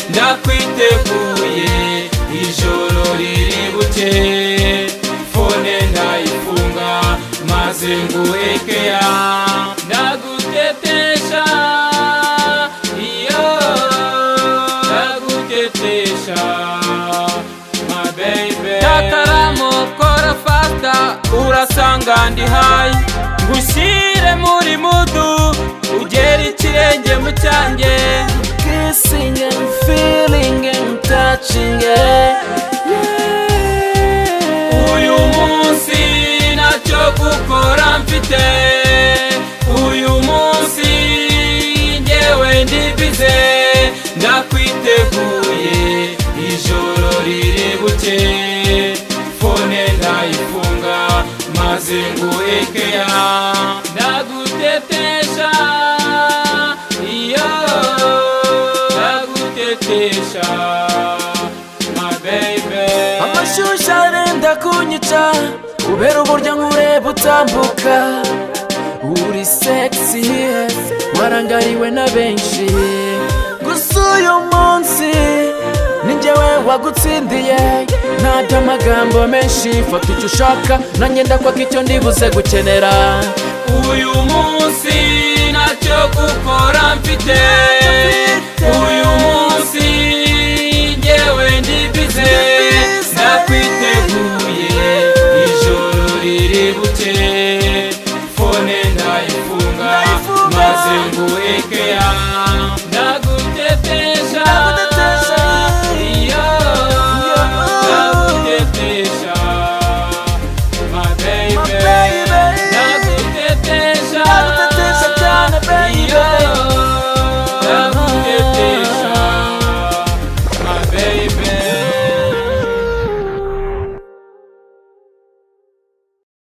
ndakwiteguye ijoro riri buke fone ndayifunga maze nguhekeya ndagutetesha iyo ndagutetesha my baby tataramo kora fasta urasanga ndi high ngushyire muri mudu ugera ikirenge mu cyanjye kissing and feeling and touching uyu munsi ntacyo gukora mfite uyu munsi njyewe ndi bize ndakwiteguye ijoro riri buke fone ndayifunga maze nguhekeya ndagutetesha iyo ndagutetesha my baby amashyushyu arenda kunyica kubera uburyo nkureba utambuka uri sexy warangariwe na benshi gusa uyu munsi ni njyewe wagutsindiye ntabyo amagambo menshi fata icyo ushaka nanjye ndakwaka icyo ndibuze gukenera uyu munsi ntacyo gukora mfite uyu munsi njyewe ndi bize ndakwiteguye ijoro riri buke fone ndayifunga maze nguhe